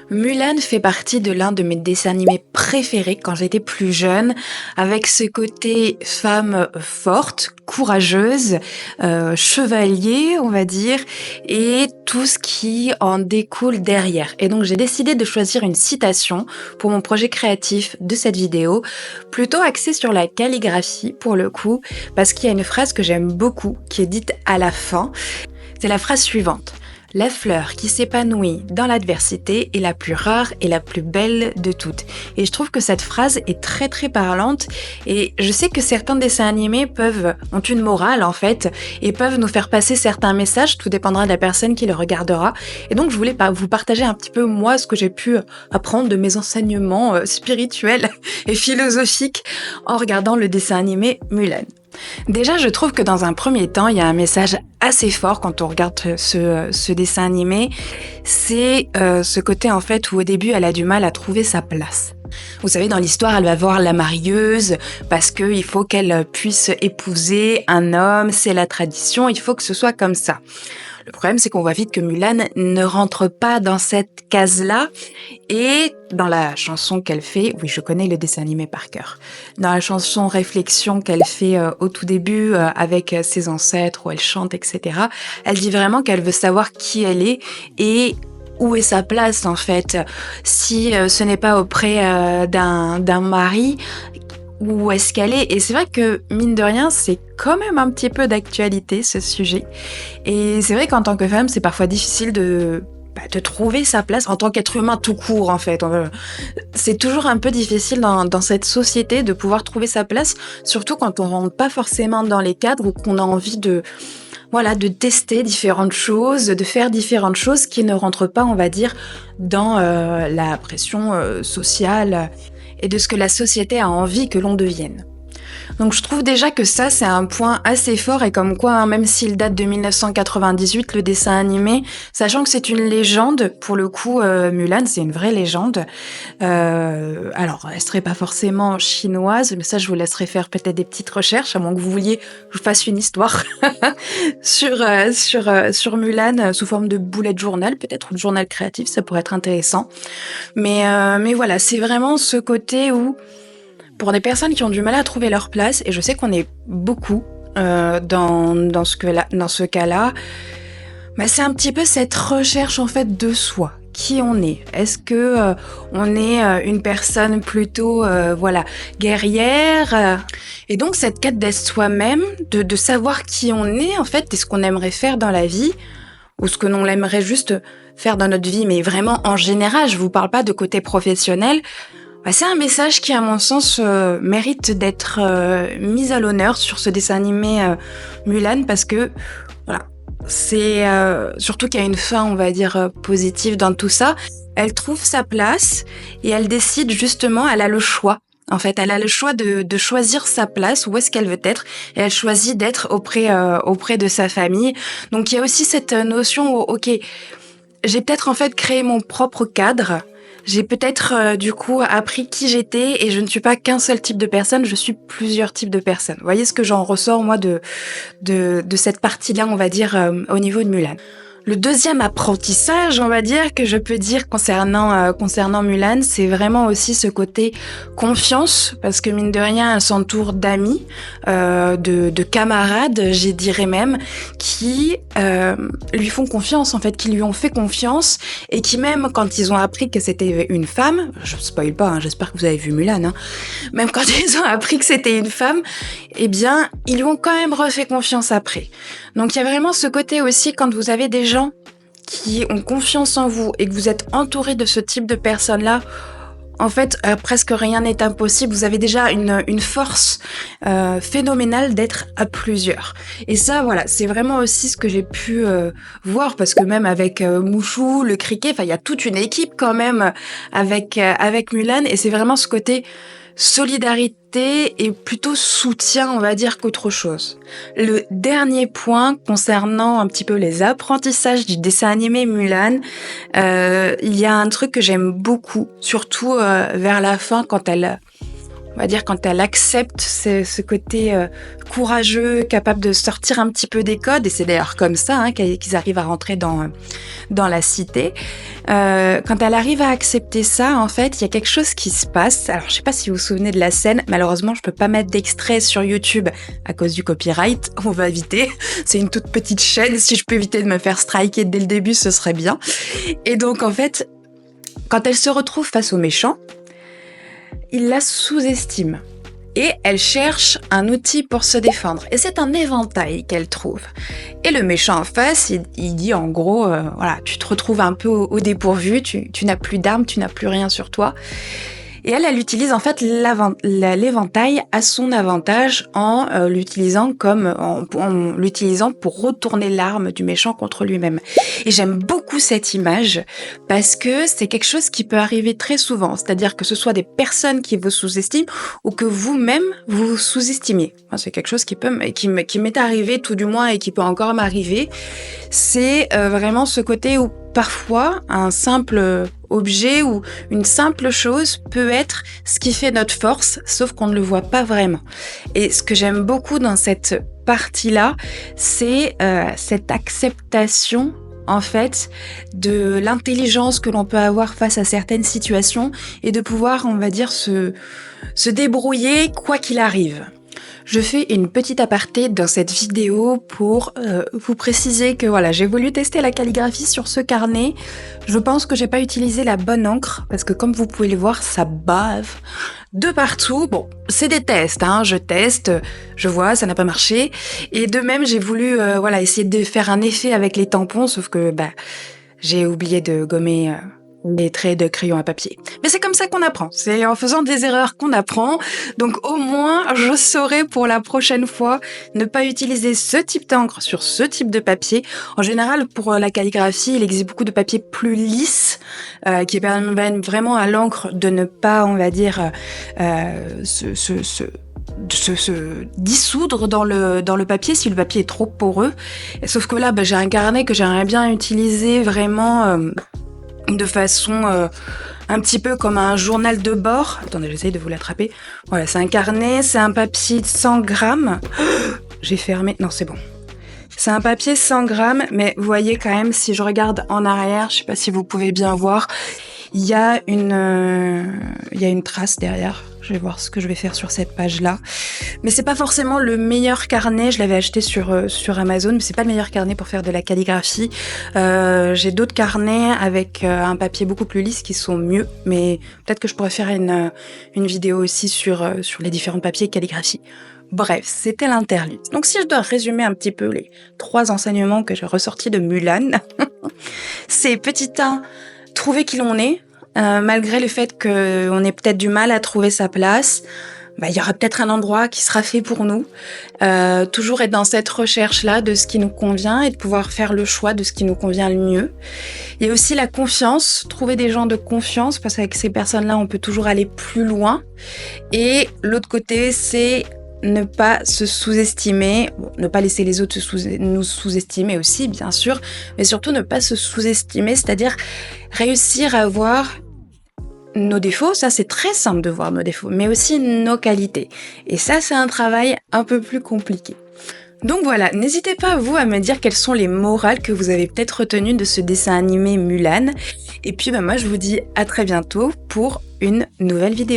Mulan fait partie de l'un de mes dessins animés préférés quand j'étais plus jeune, avec ce côté femme forte, courageuse, chevalier, on va dire, et tout ce qui en découle derrière. Et donc j'ai décidé de choisir une citation pour mon projet créatif de cette vidéo, plutôt axée sur la calligraphie pour le coup, parce qu'il y a une phrase que j'aime beaucoup qui est dite à la fin. C'est la phrase suivante. La fleur qui s'épanouit dans l'adversité est la plus rare et la plus belle de toutes. Et je trouve que cette phrase est très très parlante et je sais que certains dessins animés ont une morale en fait et peuvent nous faire passer certains messages, tout dépendra de la personne qui le regardera. Et donc je voulais vous partager un petit peu moi ce que j'ai pu apprendre de mes enseignements spirituels et philosophiques en regardant le dessin animé Mulan. Déjà, je trouve que dans un premier temps, il y a un message assez fort quand on regarde ce dessin animé. C'est ce côté en fait où au début, elle a du mal à trouver sa place. Vous savez, dans l'histoire, elle va voir la marieuse parce qu'il faut qu'elle puisse épouser un homme, c'est la tradition, il faut que ce soit comme ça. Le problème, c'est qu'on voit vite que Mulan ne rentre pas dans cette case-là. Et dans la chanson qu'elle fait, oui, je connais le dessin animé par cœur. Dans la chanson Réflexion qu'elle fait au tout début avec ses ancêtres, où elle chante, etc., elle dit vraiment qu'elle veut savoir qui elle est et où est sa place, en fait. Si ce n'est pas auprès d'un mari, où est-ce qu'elle est? Et c'est vrai que, mine de rien, c'est quand même un petit peu d'actualité, ce sujet. Et c'est vrai qu'en tant que femme, c'est parfois difficile de trouver sa place en tant qu'être humain tout court, en fait. C'est toujours un peu difficile dans cette société de pouvoir trouver sa place, surtout quand on rentre pas forcément dans les cadres ou qu'on a envie de tester différentes choses, de faire différentes choses qui ne rentrent pas, on va dire, dans la pression sociale et de ce que la société a envie que l'on devienne. Donc je trouve déjà que ça, c'est un point assez fort et comme quoi, même s'il date de 1998, le dessin animé, sachant que c'est une légende, pour le coup, Mulan, c'est une vraie légende. Alors, elle serait pas forcément chinoise, mais ça, je vous laisserai faire peut-être des petites recherches, à moins que vous vouliez que je fasse une histoire sur Mulan sous forme de bullet journal, peut-être, ou de journal créatif, ça pourrait être intéressant. Mais voilà, c'est vraiment ce côté où pour des personnes qui ont du mal à trouver leur place, et je sais qu'on est beaucoup dans ce cas-là, c'est un petit peu cette recherche en fait de soi. Qui on est? Est-ce que on est une personne plutôt guerrière et donc cette quête d'être soi-même, de savoir qui on est en fait et ce qu'on aimerait faire dans la vie ou ce que l'on aimerait juste faire dans notre vie, mais vraiment en général, je vous parle pas de côté professionnel. C'est un message qui, à mon sens, mérite d'être mis à l'honneur sur ce dessin animé Mulan parce que, voilà, c'est surtout qu'il y a une fin, on va dire, positive dans tout ça. Elle trouve sa place et elle décide justement, elle a le choix. En fait, elle a le choix de choisir sa place, où est-ce qu'elle veut être, et elle choisit d'être auprès de sa famille. Donc, il y a aussi cette notion où, ok, j'ai peut-être en fait créé mon propre cadre. J'ai peut-être du coup appris qui j'étais et je ne suis pas qu'un seul type de personne, je suis plusieurs types de personnes. Vous voyez ce que j'en ressors moi de cette partie-là, on va dire au niveau de Mulan. Le deuxième apprentissage, on va dire, que je peux dire concernant Mulan, c'est vraiment aussi ce côté confiance, parce que mine de rien, elle s'entoure d'amis, de camarades, je dirais même, qui lui font confiance, en fait, qui lui ont fait confiance, et qui même, quand ils ont appris que c'était une femme, je spoil pas, hein, j'espère que vous avez vu Mulan, hein, même quand ils ont appris que c'était une femme, eh bien, ils lui ont quand même refait confiance après. Donc il y a vraiment ce côté aussi, quand vous avez des gens qui ont confiance en vous et que vous êtes entouré de ce type de personnes-là, en fait, presque rien n'est impossible. Vous avez déjà une force phénoménale d'être à plusieurs. Et ça, voilà, c'est vraiment aussi ce que j'ai pu voir, parce que même avec Mouchou, le criquet, il y a toute une équipe quand même avec Mulan, et c'est vraiment ce côté solidarité et plutôt soutien, on va dire, qu'autre chose. Le dernier point concernant un petit peu les apprentissages du dessin animé Mulan, il y a un truc que j'aime beaucoup, surtout vers la fin quand elle on va dire quand elle accepte ce côté courageux, capable de sortir un petit peu des codes, et c'est d'ailleurs comme ça qu'ils arrivent à rentrer dans la cité. Quand elle arrive à accepter ça, en fait, il y a quelque chose qui se passe. Alors, je sais pas si vous vous souvenez de la scène. Malheureusement, je peux pas mettre d'extrait sur YouTube à cause du copyright. On va éviter. C'est une toute petite chaîne. Si je peux éviter de me faire striker dès le début, ce serait bien. Et donc, en fait, quand elle se retrouve face au méchant, il la sous-estime. Et elle cherche un outil pour se défendre. Et c'est un éventail qu'elle trouve. Et le méchant en face, il dit en gros, voilà, tu te retrouves un peu au dépourvu, tu n'as plus d'armes, tu n'as plus rien sur toi. Et elle utilise en fait l'éventail à son avantage en l'utilisant en l'utilisant pour retourner l'arme du méchant contre lui-même. Et j'aime beaucoup cette image parce que c'est quelque chose qui peut arriver très souvent, c'est-à-dire que ce soit des personnes qui vous sous-estiment ou que vous-même vous sous-estimiez. Enfin, c'est quelque chose qui m'est arrivé tout du moins et qui peut encore m'arriver. C'est vraiment ce côté où parfois, un simple objet ou une simple chose peut être ce qui fait notre force, sauf qu'on ne le voit pas vraiment. Et ce que j'aime beaucoup dans cette partie-là, c'est cette acceptation, en fait, de l'intelligence que l'on peut avoir face à certaines situations et de pouvoir, on va dire, se débrouiller quoi qu'il arrive. Je fais une petite aparté dans cette vidéo pour vous préciser que voilà, j'ai voulu tester la calligraphie sur ce carnet. Je pense que j'ai pas utilisé la bonne encre parce que comme vous pouvez le voir, ça bave de partout. Bon, c'est des tests, je teste, je vois, ça n'a pas marché. Et de même, j'ai voulu essayer de faire un effet avec les tampons, sauf que j'ai oublié de gommer des traits de crayon à papier. Mais c'est comme ça qu'on apprend. C'est en faisant des erreurs qu'on apprend. Donc au moins, je saurai pour la prochaine fois ne pas utiliser ce type d'encre sur ce type de papier. En général, pour la calligraphie, il existe beaucoup de papiers plus lisses qui permettent vraiment à l'encre de ne pas, on va dire, se dissoudre dans le papier si le papier est trop poreux. Sauf que là, j'ai un carnet que j'aimerais bien utiliser vraiment de façon un petit peu comme un journal de bord. Attendez, j'essaye de vous l'attraper. Voilà, c'est un carnet, c'est un papier de 100 grammes. J'ai fermé. Non, c'est bon. C'est un papier 100 grammes, mais vous voyez quand même, si je regarde en arrière, je sais pas si vous pouvez bien voir, il y a une trace derrière. Je vais voir ce que je vais faire sur cette page-là. Mais c'est pas forcément le meilleur carnet. Je l'avais acheté sur Amazon, mais c'est pas le meilleur carnet pour faire de la calligraphie. J'ai d'autres carnets avec un papier beaucoup plus lisse qui sont mieux. Mais peut-être que je pourrais faire une vidéo aussi sur les différents papiers calligraphie. Bref, c'était l'interlude. Donc si je dois résumer un petit peu les 3 enseignements que j'ai ressortis de Mulan, c'est petit 1, trouver qui l'on est. Malgré le fait qu'on ait peut-être du mal à trouver sa place, il y aura peut-être un endroit qui sera fait pour nous. Toujours être dans cette recherche-là de ce qui nous convient et de pouvoir faire le choix de ce qui nous convient le mieux. Il y a aussi la confiance, trouver des gens de confiance, parce qu'avec ces personnes-là, on peut toujours aller plus loin. Et l'autre côté, c'est ne pas se sous-estimer, ne pas laisser les autres nous sous-estimer aussi, bien sûr, mais surtout ne pas se sous-estimer, c'est-à-dire réussir à voir nos défauts, ça c'est très simple de voir nos défauts, mais aussi nos qualités. Et ça, c'est un travail un peu plus compliqué. Donc voilà, n'hésitez pas vous à me dire quelles sont les morales que vous avez peut-être retenues de ce dessin animé Mulan. Et puis moi je vous dis à très bientôt pour une nouvelle vidéo.